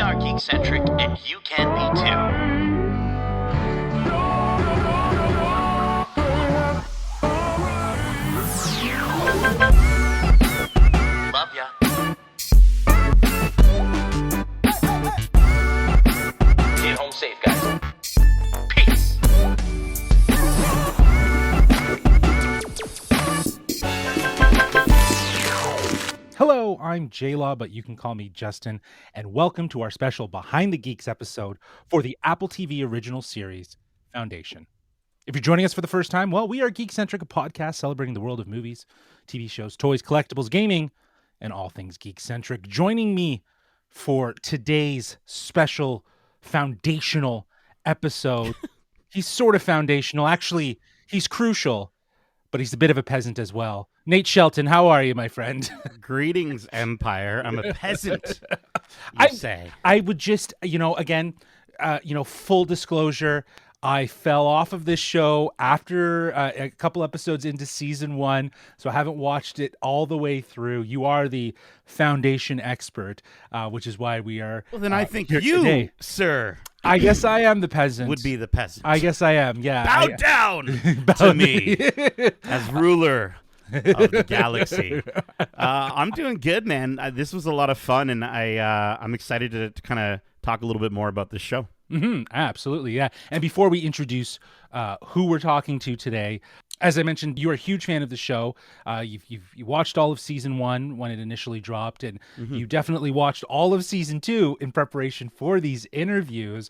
are Geekcentric, and you can be too. Love ya. Get home safe, guys. Peace. Hello, I'm J-Law, but you can call me Justin, and welcome to our special Behind the Geeks episode for the Apple TV original series, Foundation. If you're joining us for the first time, well, we are Geekcentric, a podcast celebrating the world of movies, TV shows, toys, collectibles, gaming, and all things Geekcentric. Joining me for today's special foundational episode, he's sort of foundational. Actually, he's crucial, but he's a bit of a peasant as well. Nate Shelton, how are you, my friend? Greetings, Empire. I'm a peasant, say. I would just, again, full disclosure, I fell off of this show after a couple episodes into season 1, so I haven't watched it all the way through. You are the Foundation expert, which is why we are. Well, then I think here you, today. sir, I guess I am the peasant. would be the peasant. I guess I am. Yeah. Bow down to me as ruler of the galaxy. I'm doing good, man. This was a lot of fun, and I'm excited to kind of talk a little bit more about this show. Mm-hmm, absolutely, yeah. And before we introduce who we're talking to today, as I mentioned, you're a huge fan of the show. You watched all of season 1 when it initially dropped, and you definitely watched all of season 2 in preparation for these interviews.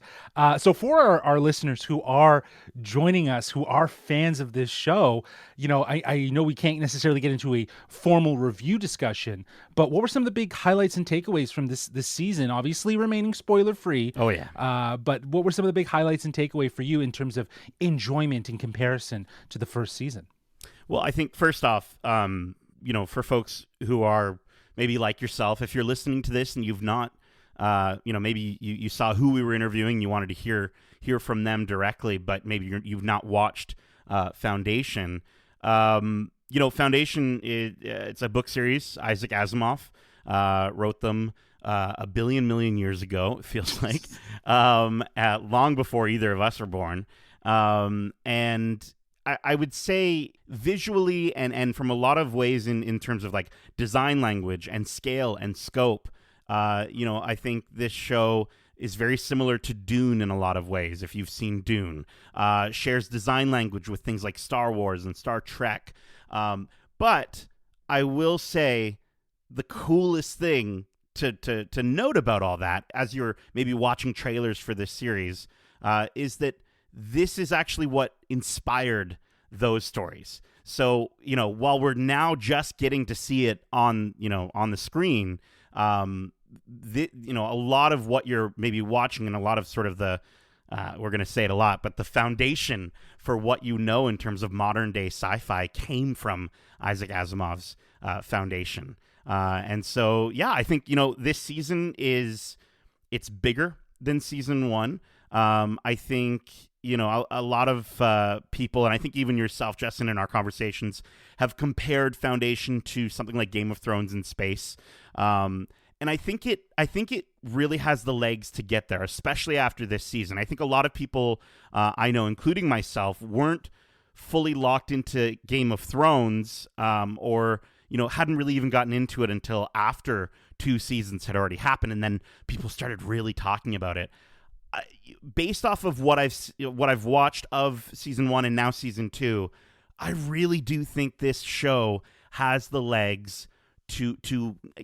So for our listeners who are joining us, who are fans of this show, I know we can't necessarily get into a formal review discussion, but what were some of the big highlights and takeaways from this season? Obviously remaining spoiler-free. Oh, yeah. But what were some of the big highlights and takeaway for you in terms of enjoyment in comparison to the first season? Well, I think first off, for folks who are maybe like yourself, if you're listening to this and you've not, maybe you saw who we were interviewing, you wanted to hear from them directly, but maybe you've not watched Foundation. Foundation, it's a book series. Isaac Asimov wrote them a billion million years ago, it feels like, long before either of us were born. And I would say visually and from a lot of ways in terms of like design language and scale and scope, I think this show is very similar to Dune in a lot of ways. If you've seen Dune, shares design language with things like Star Wars and Star Trek. But I will say the coolest thing to note about all that, as you're maybe watching trailers for this series, is that this is actually what inspired those stories. So, while we're now just getting to see it on the screen, a lot of what you're maybe watching and a lot of sort of the, we're going to say it a lot, but the foundation for what in terms of modern day sci-fi came from Isaac Asimov's Foundation. And so, yeah, I think, this season it's bigger than season 1. I think, a lot of people, and I think even yourself, Justin, in our conversations, have compared Foundation to something like Game of Thrones in space. And I think it really has the legs to get there, especially after this season. I think a lot of people I know, including myself, weren't fully locked into Game of Thrones, or hadn't really even gotten into it until after 2 seasons had already happened, and then people started really talking about it. Based off of what I've watched of season 1 and now season 2, I really do think this show has the legs to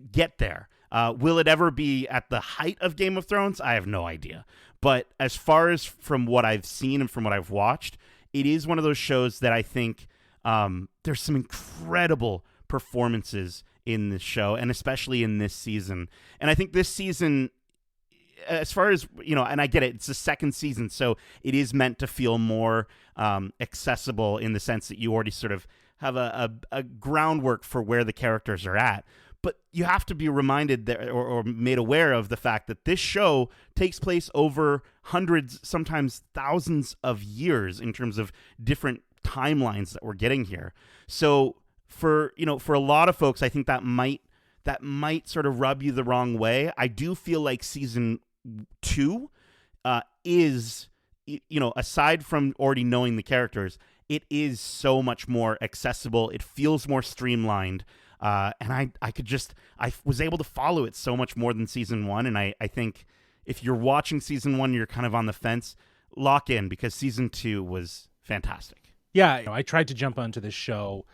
get there. Will it ever be at the height of Game of Thrones? I have no idea. But as far as from what I've seen and from what I've watched, it is one of those shows that I think there's some incredible performances in this show, and especially in this season. And I think this season, as far as, and I get it, it's the second season, so it is meant to feel more accessible in the sense that you already sort of have a groundwork for where the characters are at. But you have to be reminded that, or made aware of the fact that this show takes place over hundreds, sometimes thousands of years in terms of different timelines that we're getting here. So for a lot of folks, I think that might sort of rub you the wrong way. I do feel like season 2 is, aside from already knowing the characters, it is so much more accessible. It feels more streamlined. And I was able to follow it so much more than season 1. And I think if you're watching season 1, you're kind of on the fence, lock in, because season 2 was fantastic. Yeah, I tried to jump onto this show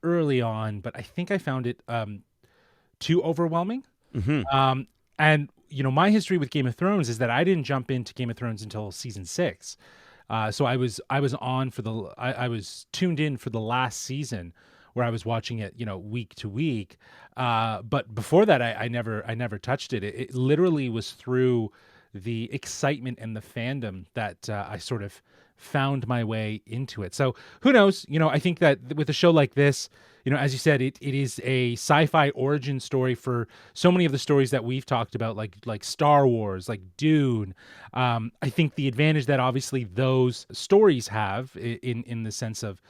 early on, but I think I found it too overwhelming. Mm-hmm. And my history with Game of Thrones is that I didn't jump into Game of Thrones until season 6. So I was tuned in for the last season, where I was watching it, week to week. But before that, I never touched it. It literally was through the excitement and the fandom that I sort of found my way into it. So who knows? I think that with a show like this, as you said, it is a sci-fi origin story for so many of the stories that we've talked about, like Star Wars, like Dune. I think the advantage that obviously those stories have in the sense of,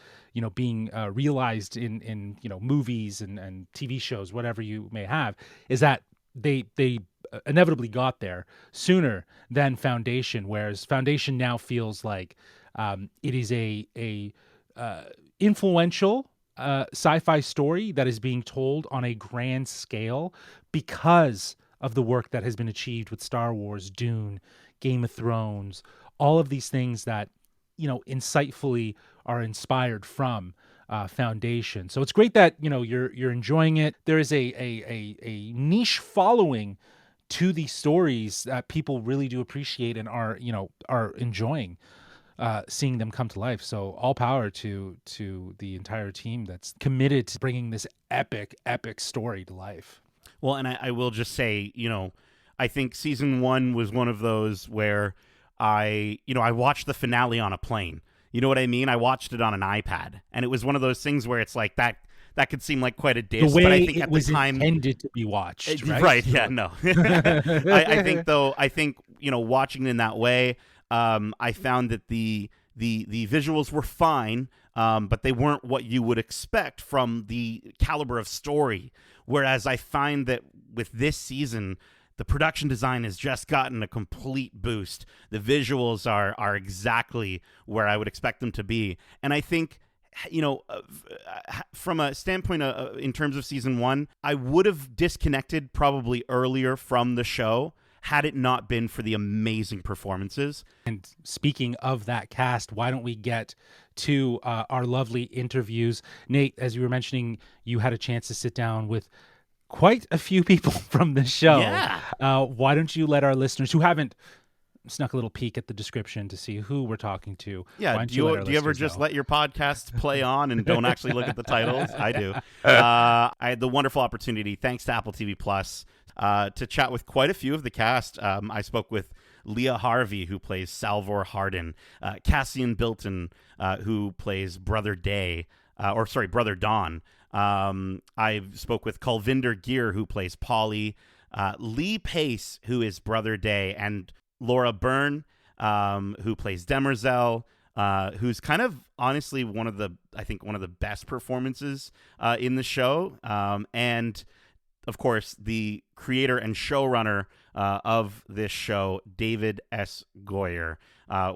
being realized in movies and TV shows, whatever you may have, is that they inevitably got there sooner than Foundation, whereas Foundation now feels like it is a influential sci-fi story that is being told on a grand scale because of the work that has been achieved with Star Wars, Dune, Game of Thrones, all of these things that insightfully are inspired from Foundation. So it's great that you're enjoying it. There is a niche following to these stories that people really do appreciate and are enjoying seeing them come to life. So all power to the entire team that's committed to bringing this epic story to life. Well, and I will just say, I think season 1 was one of those where I watched the finale on a plane. You know what I mean? I watched it on an iPad, and it was one of those things where it's like that could seem like quite a dish, the way but I think it at was the time intended to be watched, right? Right? Yeah, no. I think watching it in that way, I found that the visuals were fine, but they weren't what you would expect from the caliber of story. Whereas I find that with this season, the production design has just gotten a complete boost. The visuals are exactly where I would expect them to be. And I think, from a standpoint in terms of season 1, I would have disconnected probably earlier from the show had it not been for the amazing performances. And speaking of that cast, why don't we get to our lovely interviews? Nate, as you were mentioning, you had a chance to sit down with quite a few people from the show. Yeah. Why don't you let our listeners who haven't snuck a little peek at the description to see who we're talking to? Yeah, do you ever just let your podcasts play on and don't actually look at the titles? I do. I had the wonderful opportunity, thanks to Apple TV Plus, to chat with quite a few of the cast. I spoke with Leah Harvey, who plays Salvor Hardin, Cassian Bilton, who plays Brother Dawn. I spoke with Kulvinder Ghir, who plays Polly, Lee Pace, who is Brother Day, and Laura Birn, who plays Demerzel, who's kind of honestly one of the best performances in the show. And of course, the creator and showrunner of this show, David S. Goyer,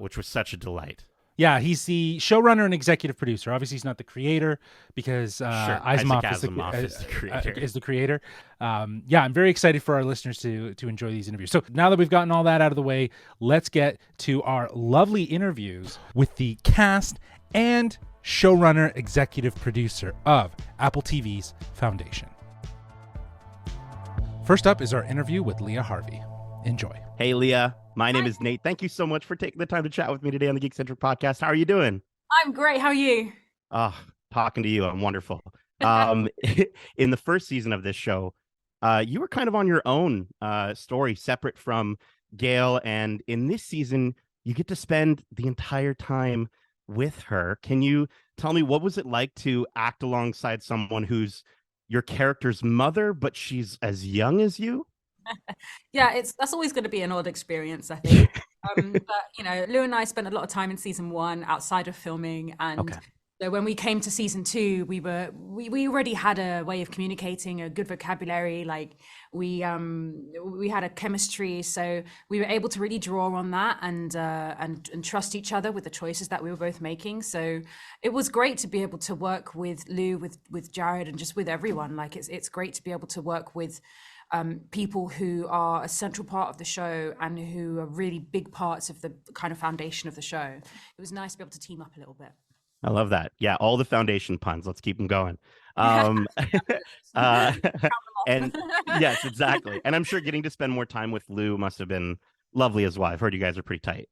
which was such a delight. Yeah, he's the showrunner and executive producer. Obviously, he's not the creator because Asimov is the creator. Yeah, I'm very excited for our listeners to enjoy these interviews. So now that we've gotten all that out of the way, let's get to our lovely interviews with the cast and showrunner executive producer of Apple TV's Foundation. First up is our interview with Leah Harvey. Enjoy. Hey, Leah. My name is Nate. Thank you so much for taking the time to chat with me today on the Geekcentric podcast. How are you doing? I'm great. How are you? Talking to you. I'm wonderful. In the first season of this show, you were kind of on your own story, separate from Gail. And in this season, you get to spend the entire time with her. Can you tell me, what was it like to act alongside someone who's your character's mother, but she's as young as you? Yeah, that's always going to be an odd experience, I think. But Lou and I spent a lot of time in season 1 outside of filming, and So when we came to season 2, we already had a way of communicating, a good vocabulary. Like we had a chemistry, so we were able to really draw on that and trust each other with the choices that we were both making. So it was great to be able to work with Lou, with Jared, and just with everyone. Like it's great to be able to work with people who are a central part of the show and who are really big parts of the kind of foundation of the show. It was nice to be able to team up a little bit. I love that. Yeah, all the foundation puns. Let's keep them going. Um, uh, and yes, exactly. And I'm sure getting to spend more time with Lou must have been lovely as well. I've heard you guys are pretty tight.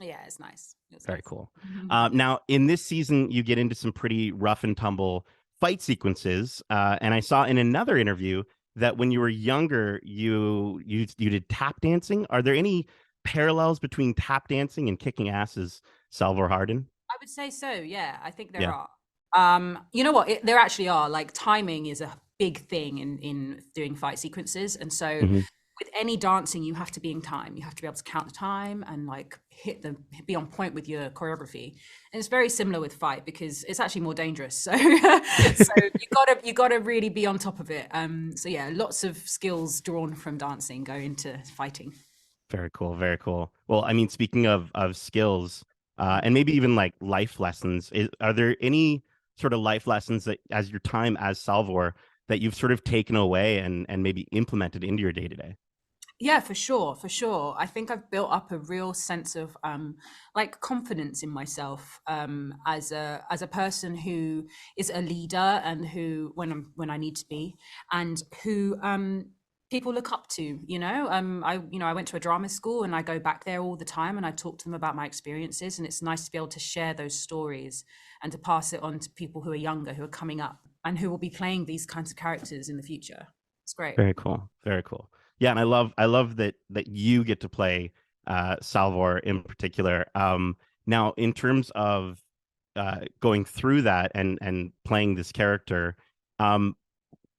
Yeah, it's nice. Very cool. Now, in this season, you get into some pretty rough and tumble fight sequences. And I saw in another interview that when you were younger, you did tap dancing. Are there any parallels between tap dancing and kicking asses, Salvor Hardin? I would say so. Yeah, I think there Yeah. are. You know what? There actually are. Like timing is a big thing in doing fight sequences, and so Mhm. with any dancing, you have to be in time. You have to be able to count the time and like be on point with your choreography. And it's very similar with fight because it's actually more dangerous. So, so you gotta really be on top of it. So yeah, lots of skills drawn from dancing go into fighting. Very cool. Very cool. Well, I mean, speaking of skills, and maybe even like life lessons, are there any sort of life lessons that, as your time as Salvor, that you've sort of taken away and maybe implemented into your day to day? Yeah, for sure, for sure. I think I've built up a real sense of like confidence in myself as a person who is a leader and who when I need to be and who people look up to, you know. I went to a drama school and I go back there all the time and I talk to them about my experiences, and it's nice to be able to share those stories and to pass it on to people who are younger, who are coming up and who will be playing these kinds of characters in the future. It's great. Very cool. Very cool. Yeah, and I love that you get to play Salvor in particular. Now, in terms of going through that and playing this character,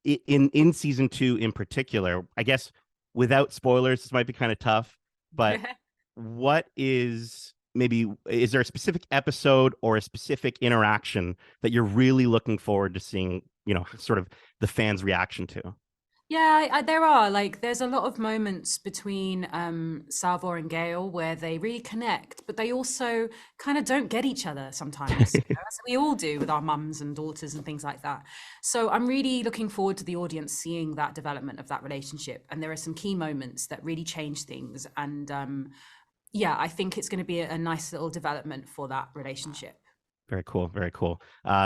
in season 2 in particular, I guess without spoilers, this might be kind of tough, but what is there a specific episode or a specific interaction that you're really looking forward to seeing, sort of the fans' reaction to? Yeah, there are there's a lot of moments between Salvor and Gale where they really connect, but they also kind of don't get each other sometimes, as we all do with our mums and daughters and things like that. So I'm really looking forward to the audience seeing that development of that relationship. And there are some key moments that really change things. And yeah, I think it's going to be a nice little development for that relationship. Very cool. Very cool.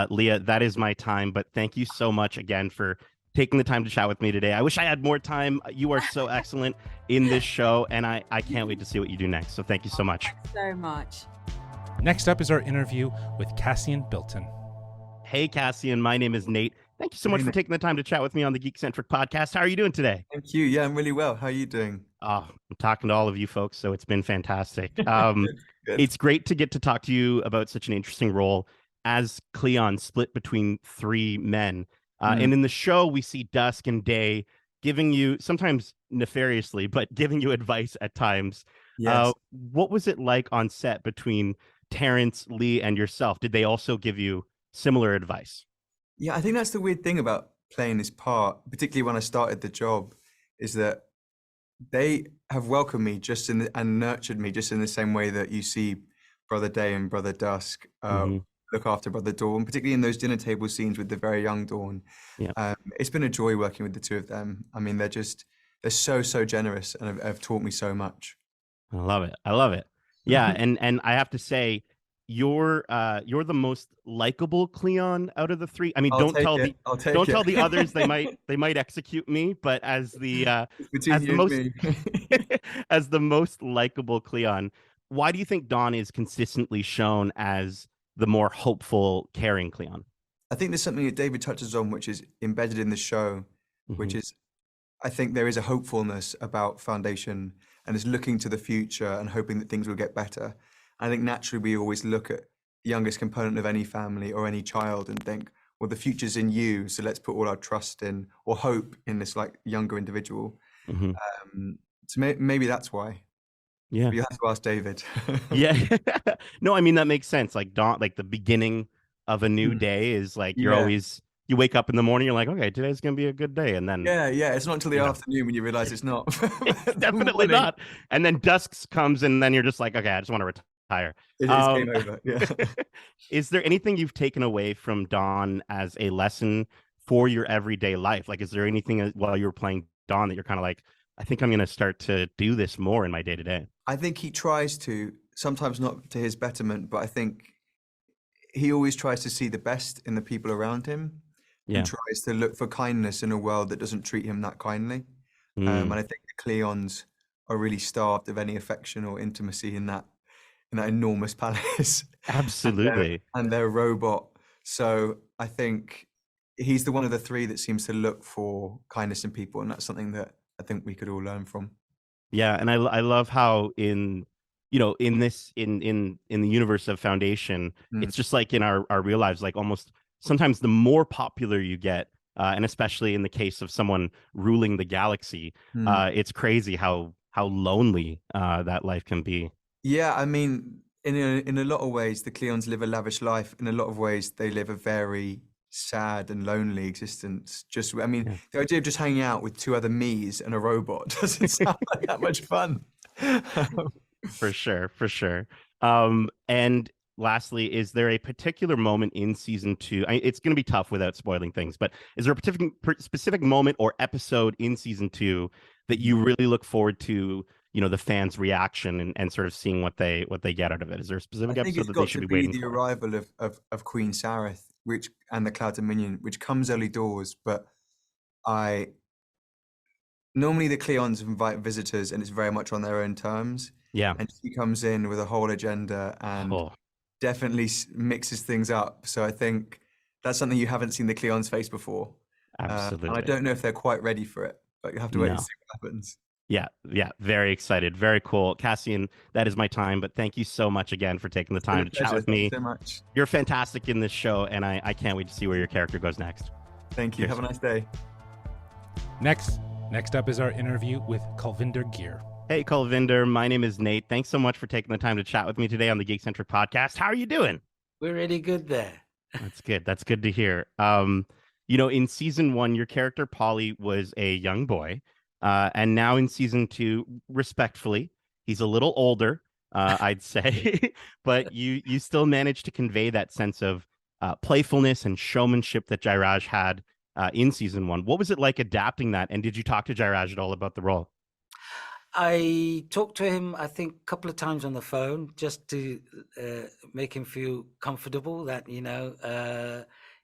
Leah, that is my time, but thank you so much again for taking the time to chat with me today. I wish I had more time. You are so excellent in this show, and I can't wait to see what you do next. So thank you so much. Thanks so much. Next up is our interview with Cassian Bilton. Hey, Cassian. My name is Nate. Thank you so much for taking the time to chat with me on the Geekcentric podcast. How are you doing today? Thank you. Yeah, I'm really well. How are you doing? Oh, I'm talking to all of you folks, so it's been fantastic. Good. It's great to get to talk to you about such an interesting role as Cleon, split between 3 men. And in the show, we see Dusk and Day giving you, sometimes nefariously, but giving you advice at times. Yes. What was it like on set between Terrence, Lee, and yourself? Did they also give you similar advice? Yeah, I think that's the weird thing about playing this part, particularly when I started the job, is that they have welcomed me and nurtured me just in the same way that you see Brother Day and Brother Dusk look after Brother Dawn, particularly in those dinner table scenes with the very young Dawn. Yeah. It's been a joy working with the two of them. I mean, they're so generous and have taught me so much. I love it. I love it. Yeah, and I have to say, you're the most likable Cleon out of the 3. I mean, don't tell the others, they might execute me, but as the as the most likable Cleon, why do you think Dawn is consistently shown as the more hopeful, caring Cleon? I think there's something that David touches on, which is embedded in the show, which is, I think there is a hopefulness about Foundation and it's looking to the future and hoping that things will get better. I think naturally we always look at the youngest component of any family or any child and think, well, the future's in you, so let's put all our trust in or hope in this younger individual. So maybe that's why. Yeah, you have to ask David. Yeah. No, I mean, that makes sense. Like Dawn, like the beginning of a new day is like Yeah. you wake up in the morning, you're like, okay, today's gonna be a good day, and then Yeah. It's not until the you know. afternoon when you realize it's not. It's The definitely morning, not. And then dusk comes, and then you're just like, okay, I just want to retire. it is game over. Yeah. Is there anything you've taken away from Dawn as a lesson for your everyday life? Like, is there anything while you were playing Dawn that you're kind of like, I think I'm going to start to do this more in my day to day? I think he tries to, sometimes not to his betterment, but I think he always tries to see the best in the people around him Yeah. and tries to look for kindness in a world that doesn't treat him that kindly. And I think the Cleons are really starved of any affection or intimacy in that enormous palace. Absolutely. and their robot. So I think he's the one of the three that seems to look for kindness in people, and that's something that I think we could all learn from. Yeah, and I love how in this in the universe of Foundation, it's just like in our real lives, like almost sometimes the more popular you get, and especially in the case of someone ruling the galaxy, it's crazy how lonely that life can be. Yeah, I mean, in a lot of ways, the Cleons live a lavish life. In a lot of ways, they live a very sad and lonely existence. The idea of just hanging out with two other me's and a robot doesn't sound like that much fun. For sure. And lastly, is there a particular moment in season 2? It's going to be tough without spoiling things, but is there a specific moment or episode in season 2 that you really look forward to, the fans' reaction and sort of seeing what they get out of it? Is there a specific episode that they should be waiting for? The arrival of Queen Sareth, and the Cloud Dominion, which comes early doors, but normally the Cleons invite visitors and it's very much on their own terms. Yeah. And she comes in with a whole agenda and definitely mixes things up. So I think that's something you haven't seen the Cleons face before. Absolutely. And I don't know if they're quite ready for it, but you have to wait and see what happens. Yeah. Very excited. Very cool. Cassian, that is my time, but thank you so much again for taking the time to chat with me. Thank you so much. You're fantastic in this show, and I can't wait to see where your character goes next. Thank you. Cheers. Have a nice day. Next up is our interview with Kulvinder Ghir. Hey, Kulvinder. My name is Nate. Thanks so much for taking the time to chat with me today on the Geekcentric podcast. How are you doing? We're really good there. That's good. That's good to hear. In season 1, your character Polly was a young boy, and now in season 2, respectfully, he's a little older, I'd say, but you still managed to convey that sense of playfulness and showmanship that Jairaj had in season 1. What was it like adapting that? And did you talk to Jairaj at all about the role? I talked to him, I think, a couple of times on the phone just to make him feel comfortable that,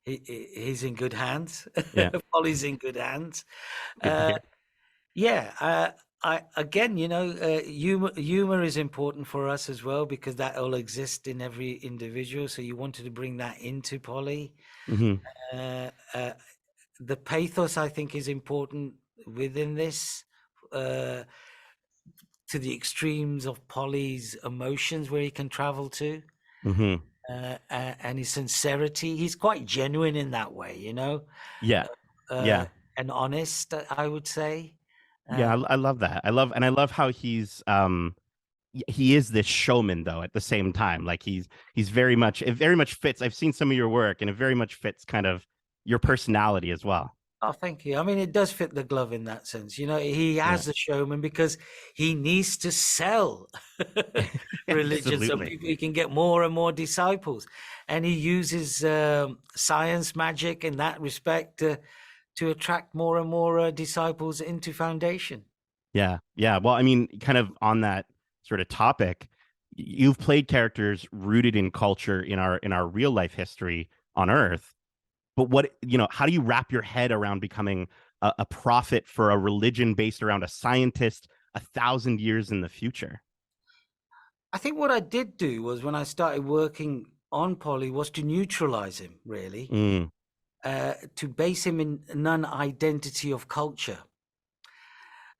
he's in good hands. Yeah. Polly's in good hands. Humor is important for us as well because that will exist in every individual. So you wanted to bring that into Polly. Mm-hmm. The pathos, I think, is important within this. To the extremes of Polly's emotions where he can travel to, and his sincerity. He's quite genuine in that way, Yeah. And honest, I would say. I love that. I love how he's he is this showman though at the same time. Like it very much fits. I've seen some of your work and it very much fits kind of your personality as well. Oh, thank you. I mean, it does fit the glove in that sense. He has the showman because he needs to sell religion so he can get more and more disciples. And he uses science magic in that respect to attract more and more disciples into Foundation. Yeah. Well, I mean, kind of on that sort of topic, you've played characters rooted in culture in our real life history on Earth. But how do you wrap your head around becoming a prophet for a religion based around a scientist 1,000 years in the future? I think what I did do was when I started working on Polly was to neutralize him, really, to base him in non-identity of culture.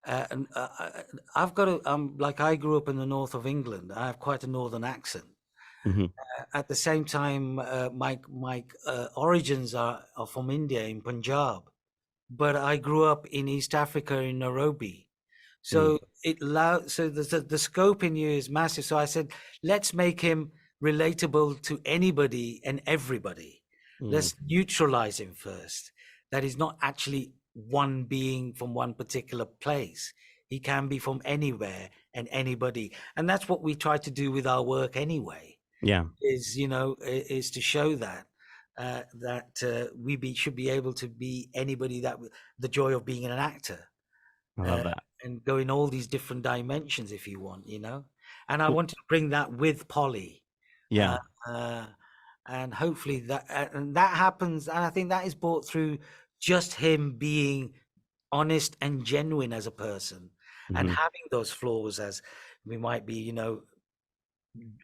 I've got I grew up in the north of England. I have quite a northern accent. Mm-hmm. At the same time, my origins are from India in Punjab, but I grew up in East Africa in Nairobi. So the scope in you is massive. So I said, let's make him relatable to anybody and everybody. Mm. Let's neutralize him first. That is not actually one being from one particular place. He can be from anywhere and anybody. And that's what we try to do with our work anyway. Yeah. Is, you know, is to show that should be able to be anybody, that the joy of being an actor. I love that. And go in all these different dimensions if you want, you know. And I Cool. wanted to bring that with Polly. Yeah. And hopefully that happens. And I think that is brought through just him being honest and genuine as a person, and Mhm. having those flaws, as we might be, you know,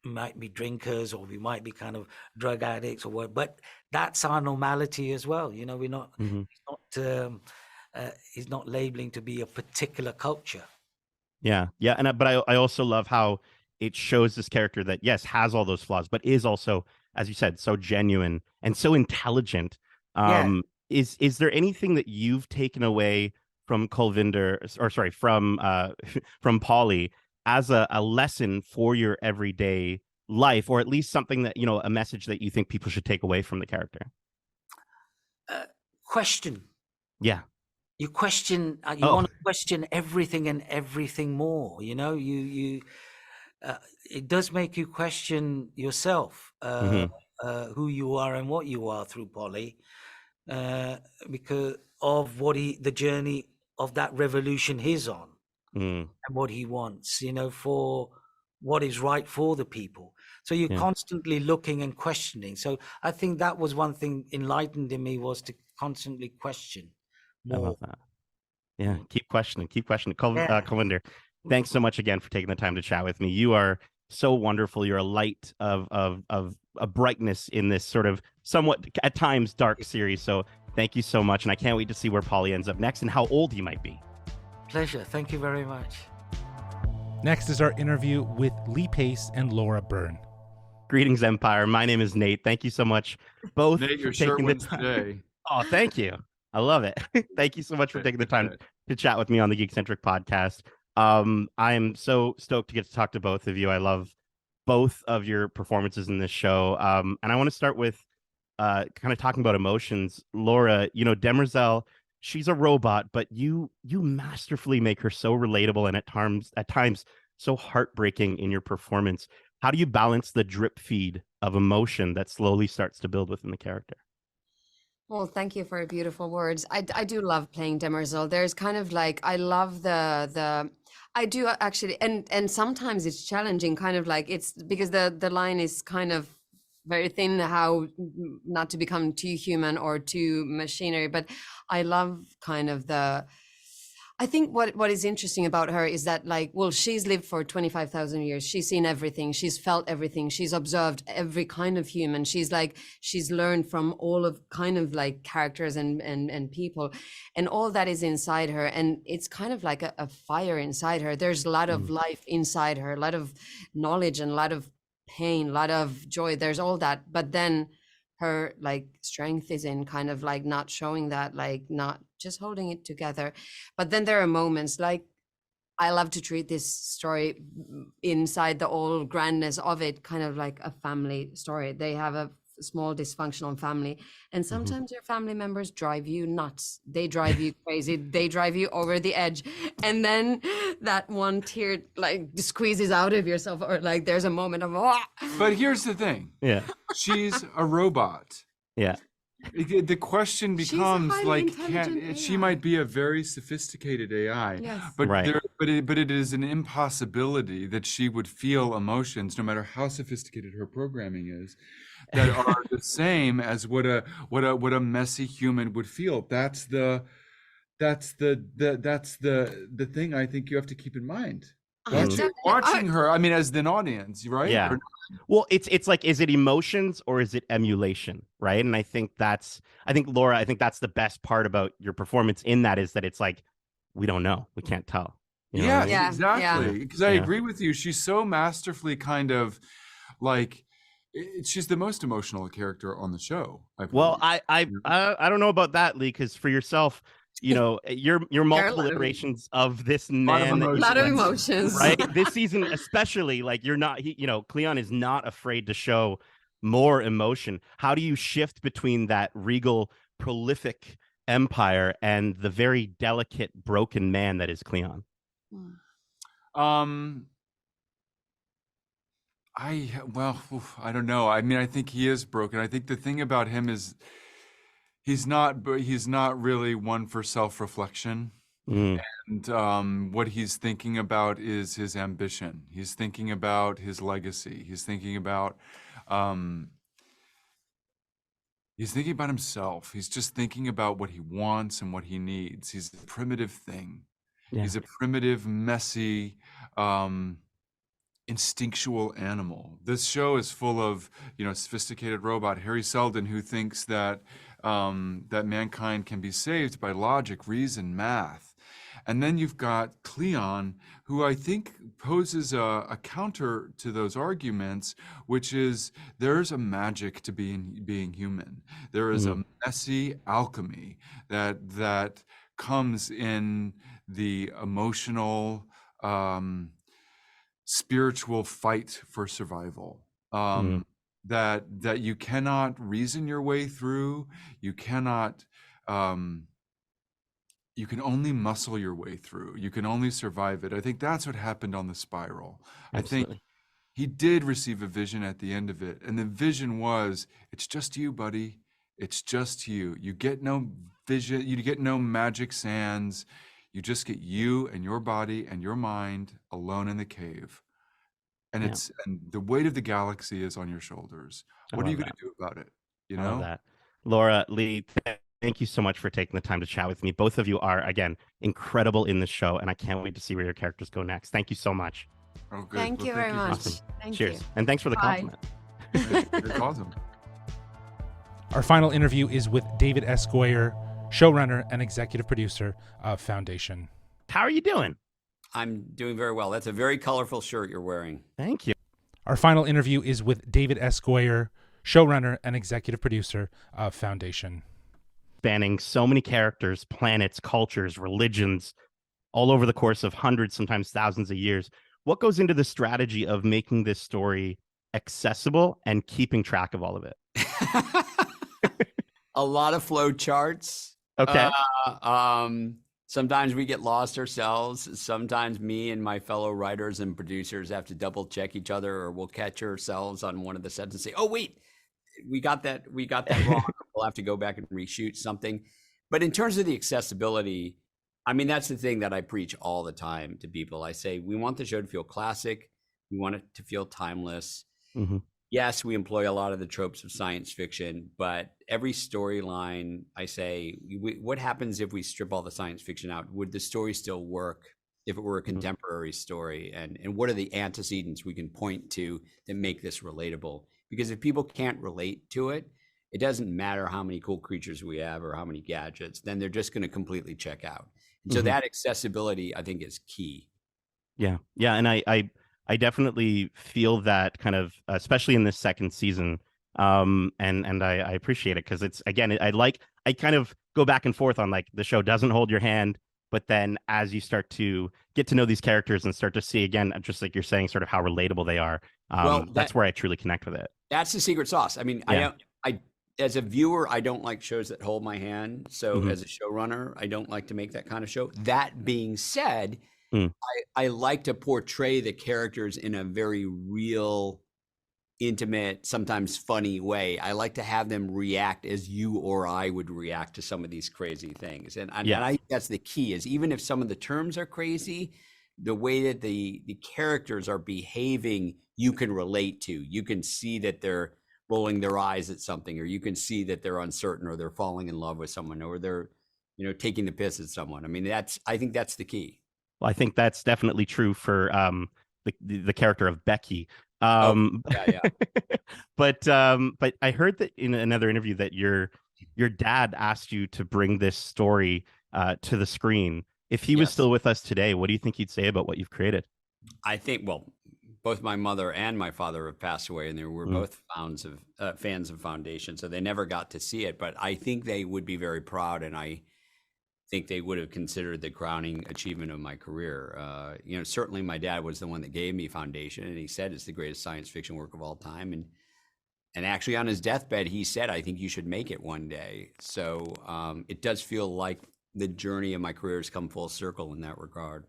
might be drinkers, or we might be kind of drug addicts or what, but that's our normality as well. You know, we're not, Mhm. he's not labeling to be a particular culture. Yeah. Yeah. And but I also love how it shows this character that, yes, has all those flaws, but is also, as you said, so genuine and so intelligent. Yeah. Is there anything that you've taken away from Kulvinder, or sorry, from from Polly, as a lesson for your everyday life, or at least something that, you know, a message that you think people should take away from the character? Question. Yeah. You question. You Oh. want to question everything and everything more. You know, it does make you question yourself, who you are and what you are through Polly, because of the journey of that revolution he's on, and what he wants, you know, for what is right for the people. So you're constantly looking and questioning. So I think that was one thing enlightened in me, was to constantly question more. I love that. Yeah, keep questioning. Yeah. Kulvinder, thanks so much again for taking the time to chat with me. You are so wonderful. You're a light of a brightness in this sort of somewhat at times dark series. So thank you so much, and I can't wait to see where Polly ends up next and how old he might be. Pleasure. Thank you very much. Next is our interview with Lee Pace and Laura Birn. Greetings, Empire. My name is Nate. Thank you so much, both, Nate, for your shirt taking the wins time. today. Oh, thank you. I love it. Thank you so much for taking the time to chat with me on the Geekcentric podcast. I'm so stoked to get to talk to both of you. I love both of your performances in this show. And I want to start with kind of talking about emotions. Laura, you know, Demerzel, she's a robot, but you masterfully make her so relatable and at times so heartbreaking in your performance. How do you balance the drip feed of emotion that slowly starts to build within the character? Well, thank you for your beautiful words. I do love playing Demerzel. There's kind of like, I love I do actually, and sometimes it's challenging, kind of like, it's because the line is kind of very thin, how not to become too human or too machinery, but I love kind of I think what is interesting about her is that, like, well, she's lived for 25,000 years. She's seen everything. She's felt everything. She's observed every kind of human. She's learned from all of kind of like characters and people, and all that is inside her. And it's kind of like a fire inside her. There's a lot of life inside her, a lot of knowledge and a lot of pain, a lot of joy. There's all that. But then her like strength is in kind of like not showing that, like not just holding it together. But then there are moments like, I love to treat this story inside the all grandness of it, kind of like a family story. They have a small dysfunctional family, and sometimes your family members drive you nuts. They drive you crazy. They drive you over the edge, and then that one tear like squeezes out of yourself, or like there's a moment of But here's the thing. Yeah. She's a robot. Yeah. The question becomes highly like, intelligent she AI. might be a very sophisticated AI, Yes. but Right. but it is an impossibility that she would feel emotions, no matter how sophisticated her programming is, that are the same as what a messy human would feel. That's the thing I think you have to keep in mind. Watching her, I mean, as an audience, right? Yeah. Well, it's like, is it emotions or is it emulation, right? And I think Laura, I think that's the best part about your performance in that, is that it's like, we don't know, we can't tell. You know what I mean? Yeah, exactly. Because I agree with you. She's so masterfully kind of like, she's the most emotional character on the show. Well, I don't know about that, Lee, because for yourself, your multiple lot of- iterations of this lot of man. A emotions. lot of emotions. Right? This season, especially, like Cleon is not afraid to show more emotion. How do you shift between that regal, prolific empire and the very delicate, broken man that is Cleon? I don't know. I mean, I think he is broken. I think the thing about him is he's not really one for self-reflection. Mm. And what he's thinking about is his ambition. He's thinking about his legacy. He's thinking about himself. He's just thinking about what he wants and what he needs. He's a primitive thing. Yeah. He's a primitive, messy, instinctual animal. This show is full of, sophisticated robot Harry Seldon, who thinks that that mankind can be saved by logic, reason, math. And then you've got Cleon, who I think poses a counter to those arguments, which is there's a magic to being human. There is a messy alchemy that comes in the emotional, spiritual fight for survival. That you cannot reason your way through. You cannot. You can only muscle your way through. You can only survive it. I think that's what happened on the spiral. Absolutely. I think he did receive a vision at the end of it. And the vision was, it's just you, buddy. It's just you. You get no vision. You get no magic sands. You just get you and your body and your mind alone in the cave. And and the weight of the galaxy is on your shoulders. What are you going to do about it? I love that. Laura, Lee, thank you so much for taking the time to chat with me. Both of you are, again, incredible in the show, and I can't wait to see where your characters go next. Thank you so much. Oh, good. Thank you very much. Awesome. Thank Cheers. you. And thanks for the Bye. compliment. It's awesome. Our final interview is with David S. Goyer, showrunner and executive producer of Foundation. How are you doing? I'm doing very well. That's a very colorful shirt you're wearing. Thank you. Our final interview is with David S. Goyer, showrunner and executive producer of Foundation. Spanning so many characters, planets, cultures, religions, all over the course of hundreds, sometimes thousands of years. What goes into the strategy of making this story accessible and keeping track of all of it? A lot of flow charts. Okay. Sometimes we get lost ourselves. Sometimes me and my fellow writers and producers have to double check each other, or we'll catch ourselves on one of the sets and say, "Oh, wait, we got that wrong." We'll have to go back and reshoot something. But in terms of the accessibility, I mean, that's the thing that I preach all the time to people. I say, we want the show to feel classic. We want it to feel timeless. Mm-hmm. Yes, we employ a lot of the tropes of science fiction, but every storyline, I say, what happens if we strip all the science fiction out? Would the story still work if it were a contemporary story? And what are the antecedents we can point to that make this relatable? Because if people can't relate to it, it doesn't matter how many cool creatures we have or how many gadgets, then they're just going to completely check out. And so that accessibility, I think, is key. Yeah. Yeah. And I definitely feel that kind of, especially in this second season. And I appreciate it because it's, again, I kind of go back and forth on, like, the show doesn't hold your hand, but then as you start to get to know these characters and start to see, again, just like you're saying, sort of how relatable they are, that's where I truly connect with it. That's the secret sauce. I mean, Yeah. I as a viewer, I don't like shows that hold my hand. So as a showrunner, I don't like to make that kind of show. That being said, I like to portray the characters in a very real, intimate, sometimes funny way. I like to have them react as you or I would react to some of these crazy things. And I think that's the key, is even if some of the terms are crazy, the way that the characters are behaving, you can relate to. You can see that they're rolling their eyes at something, or you can see that they're uncertain, or they're falling in love with someone, or they're, taking the piss at someone. I mean, I think that's the key. Well, I think that's definitely true for the character of Becky. Yeah. But I heard that in another interview that your dad asked you to bring this story to the screen. If he was still with us today, what do you think he'd say about what you've created? I think, well, both my mother and my father have passed away, and they were both fans of Foundation, so they never got to see it. But I think they would be very proud, and I think they would have considered the crowning achievement of my career. Certainly my dad was the one that gave me Foundation, and he said it's the greatest science fiction work of all time. And actually on his deathbed, he said, I think you should make it one day. So it does feel like the journey of my career has come full circle in that regard.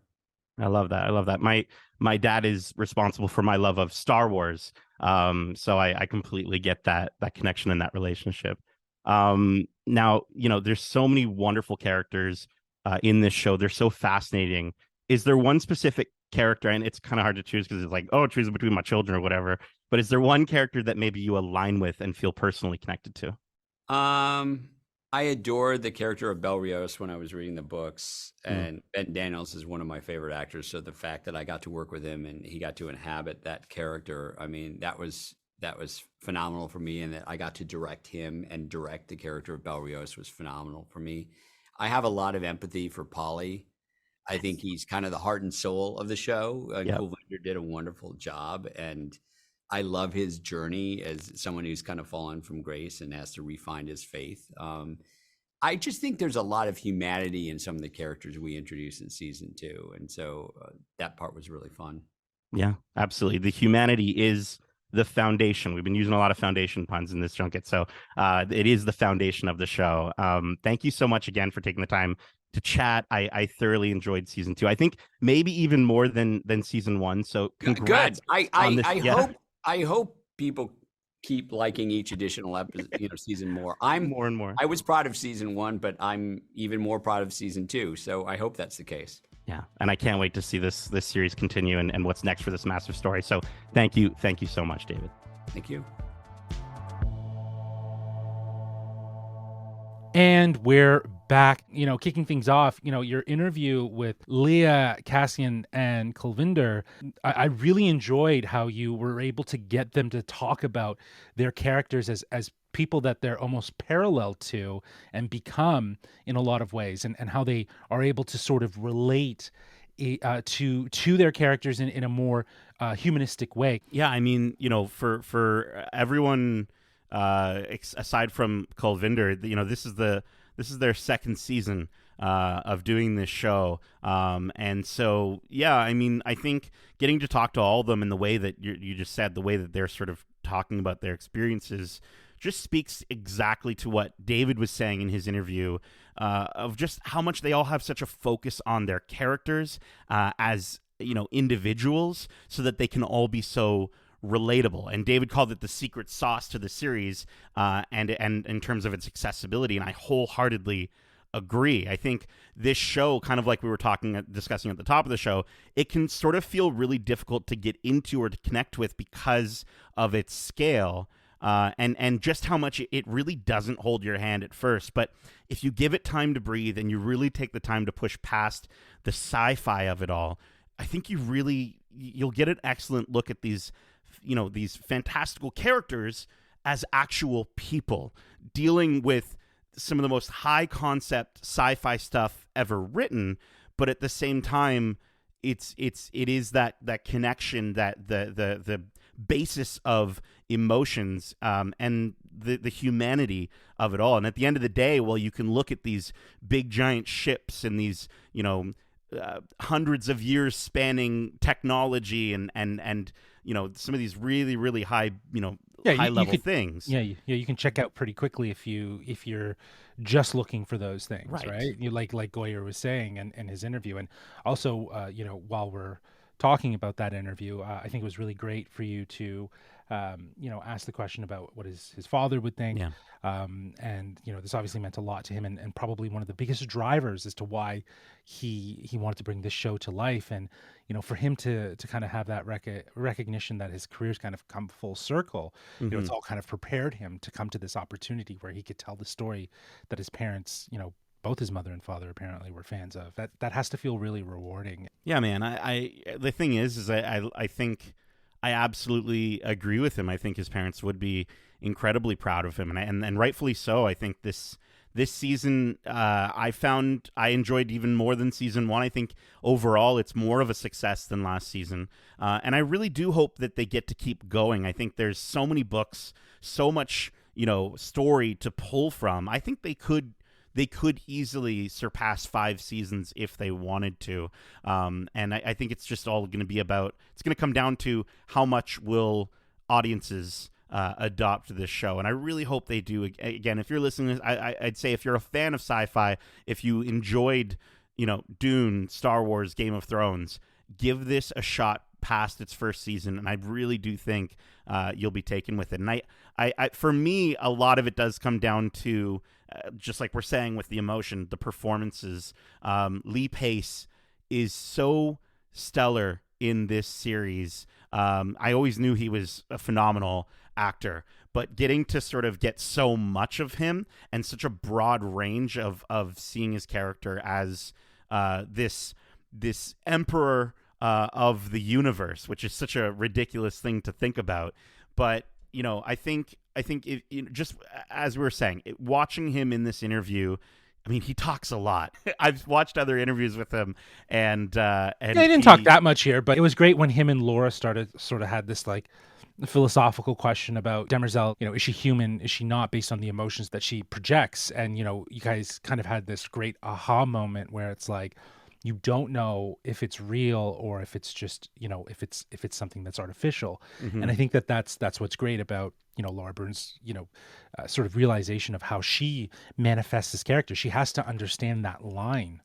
I love that. I love that. My dad is responsible for my love of Star Wars. So I completely get that connection and that relationship. Now, there's so many wonderful characters in this show. They're so fascinating. Is there one specific character, and it's kind of hard to choose because it's like, oh, choose between my children or whatever, but is there one character that maybe you align with and feel personally connected to? I adored the character of Bel Rios when I was reading the books, and Ben Daniels is one of my favorite actors. So the fact that I got to work with him and he got to inhabit that character, I mean, that was phenomenal for me, and that I got to direct him and direct the character of Bel Rios was phenomenal for me. I have a lot of empathy for Polly. I think he's kind of the heart and soul of the show. Kulvinder did a wonderful job, and I love his journey as someone who's kind of fallen from grace and has to refine his faith. I just think there's a lot of humanity in some of the characters we introduced in season 2, and so that part was really fun. Yeah, absolutely. The humanity is the foundation. We've been using a lot of foundation puns in this junket, so it is the foundation of the show. Thank you so much again for taking the time to chat. I thoroughly enjoyed season 2. I think maybe even more than season 1. So congrats. Good. I hope people keep liking each additional episode, season more. More and more. I was proud of season 1, but I'm even more proud of season 2. So I hope that's the case. Yeah, and I can't wait to see this series continue and what's next for this massive story. So thank you so much, David. Thank you. And we're back, kicking things off, your interview with Leah, Cassian, and Kulvinder. I really enjoyed how you were able to get them to talk about their characters as people that they're almost parallel to and become in a lot of ways, and how they are able to sort of relate to their characters in a more humanistic way. Yeah, I mean, for everyone aside from Kulvinder, this is their second season of doing this show, and so yeah, I mean, I think getting to talk to all of them in the way that you just said, the way that they're sort of talking about their experiences, just speaks exactly to what David was saying in his interview, of just how much they all have such a focus on their characters as individuals, so that they can all be so relatable. And David called it the secret sauce to the series, and in terms of its accessibility, and I wholeheartedly agree. I think this show, kind of like we were discussing at the top of the show, it can sort of feel really difficult to get into or to connect with because of its scale, and just how much it really doesn't hold your hand at first. But if you give it time to breathe and you really take the time to push past the sci-fi of it all, I think you'll get an excellent look at these fantastical characters as actual people dealing with some of the most high concept sci-fi stuff ever written, but at the same time, it is that connection, that the basis of emotions, and the humanity of it all. And at the end of the day, well, you can look at these big giant ships and these hundreds of years spanning technology and some of these really, really high high level things. Yeah, you can check out pretty quickly if you're just looking for those things, right? You like Goyer was saying in his interview. And also while we're talking about that interview, I think it was really great for you to ask the question about what his father would think. Yeah. And this obviously meant a lot to him, and probably one of the biggest drivers as to why he wanted to bring this show to life. And for him to kind of have that recognition that his career's kind of come full circle, it's all kind of prepared him to come to this opportunity where he could tell the story that his parents, both his mother and father apparently were fans of. That has to feel really rewarding. Yeah, man. I the thing is I think I absolutely agree with him. I think his parents would be incredibly proud of him, and rightfully so. I think this season I found I enjoyed even more than season 1. I think overall it's more of a success than last season, and I really do hope that they get to keep going. I think there's so many books, so much story to pull from. I think they could they could easily surpass 5 seasons if they wanted to. And I think it's just all going to be about, it's going to come down to how much will audiences adopt this show. And I really hope they do. Again, if you're listening to this, I'd say if you're a fan of sci-fi, if you enjoyed, Dune, Star Wars, Game of Thrones, give this a shot past its first season, and I really do think you'll be taken with it. And I for me, a lot of it does come down to just like we're saying with the emotion, the performances. Lee Pace is so stellar in this series. I always knew he was a phenomenal actor, but getting to sort of get so much of him and such a broad range of seeing his character as this emperor of the universe, which is such a ridiculous thing to think about. But, I think just as we were saying, watching him in this interview, I mean, he talks a lot. I've watched other interviews with him, and he didn't talk that much here, but it was great when him and Laura sort of had this like philosophical question about Demerzel. Is she human? Is she not, based on the emotions that she projects? And you guys kind of had this great aha moment where it's like, you don't know if it's real or if it's just, if it's something that's artificial. Mm-hmm. And I think that's what's great about, Laura Byrne's, sort of realization of how she manifests this character. She has to understand that line,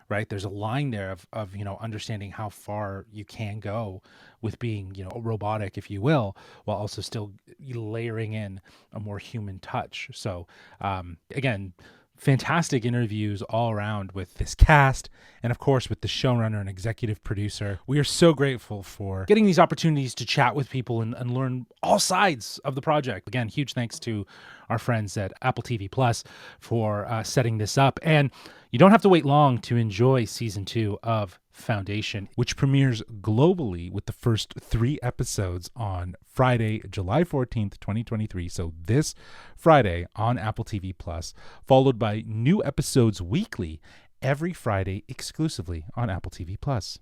right? There's a line there of understanding how far you can go with being, robotic, if you will, while also still layering in a more human touch. So, again, fantastic interviews all around with this cast, and of course with the showrunner and executive producer. We are so grateful for getting these opportunities to chat with people and learn all sides of the project. Again, huge thanks to our friends at Apple TV Plus for setting this up. And you don't have to wait long to enjoy season 2 of Foundation, which premieres globally with the first 3 episodes on Friday, July 14th, 2023. So this Friday on Apple TV Plus, followed by new episodes weekly every Friday exclusively on Apple TV Plus.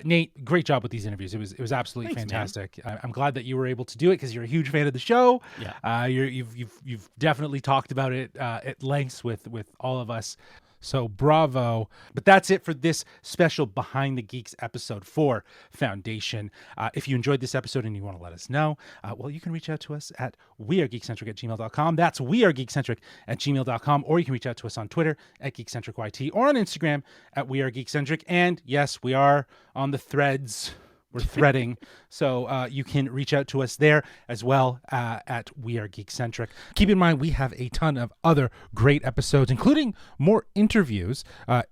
Nate, great job with these interviews. It was absolutely fantastic. I'm glad that you were able to do it because you're a huge fan of the show. Yeah. You've definitely talked about it at lengths with all of us. So bravo. But that's it for this special Behind the Geeks episode for Foundation. If you enjoyed this episode and you want to let us know, well, you can reach out to us at wearegeekcentric@gmail.com. That's wearegeekcentric@gmail.com. Or you can reach out to us on Twitter at GeekcentricYT or on Instagram at wearegeekcentric. And yes, we are on the threads. We're threading, so you can reach out to us there as well at We Are Geekcentric. Keep in mind, we have a ton of other great episodes, including more interviews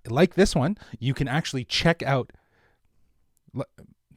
like this one. You can actually check out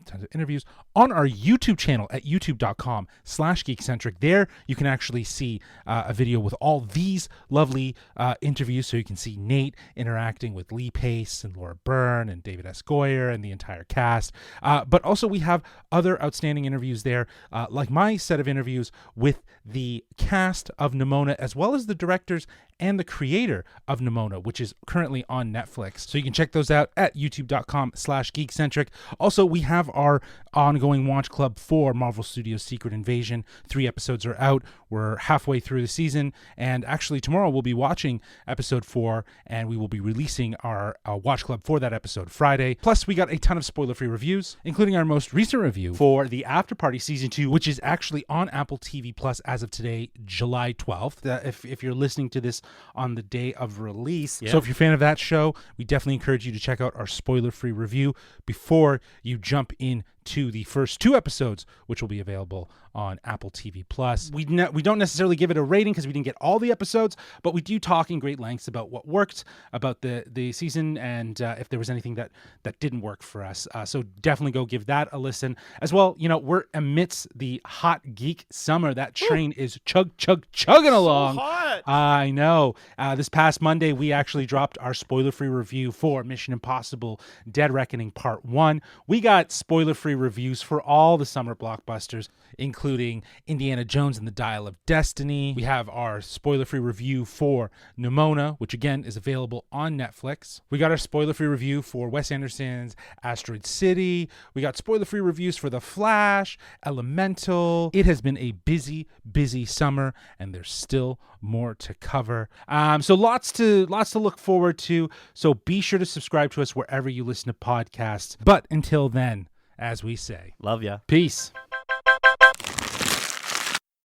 tons of interviews on our YouTube channel at youtube.com/geekcentric. There you can actually see a video with all these lovely interviews, so you can see Nate interacting with Lee Pace and Laura Byrne and David S. Goyer and the entire cast. But also we have other outstanding interviews there, like my set of interviews with the cast of Nimona, as well as the directors and the creator of Nimona, which is currently on Netflix. So you can check those out at youtube.com/geekcentric. Also, we have our ongoing watch club for Marvel Studios' Secret Invasion. 3 episodes are out. We're halfway through the season, and actually tomorrow we'll be watching episode 4, and we will be releasing our watch club for that episode Friday. Plus, we got a ton of spoiler-free reviews, including our most recent review for the After Party Season 2, which is actually on Apple TV Plus as of today, July 12th. If you're listening to this on the day of release. Yeah. So if you're a fan of that show, we definitely encourage you to check out our spoiler-free review before you jump in to the first 2 episodes, which will be available on Apple TV Plus. We don't necessarily give it a rating because we didn't get all the episodes, but we do talk in great lengths about what worked about the season and if there was anything that didn't work for us. So definitely go give that a listen. As well, we're amidst the hot geek summer. That train is chugging along. So hot. I know. This past Monday, we actually dropped our spoiler-free review for Mission Impossible Dead Reckoning Part 1. We got spoiler-free reviews for all the summer blockbusters, including including Indiana Jones and the Dial of Destiny. We have our spoiler-free review for Nimona, which again is available on Netflix. We got our spoiler-free review for Wes Anderson's Asteroid City. We got spoiler-free reviews for The Flash, Elemental. It has been a busy summer, and there's still more to cover. So lots to look forward to. So be sure to subscribe to us wherever you listen to podcasts. But until then, as we say, Love ya. peace.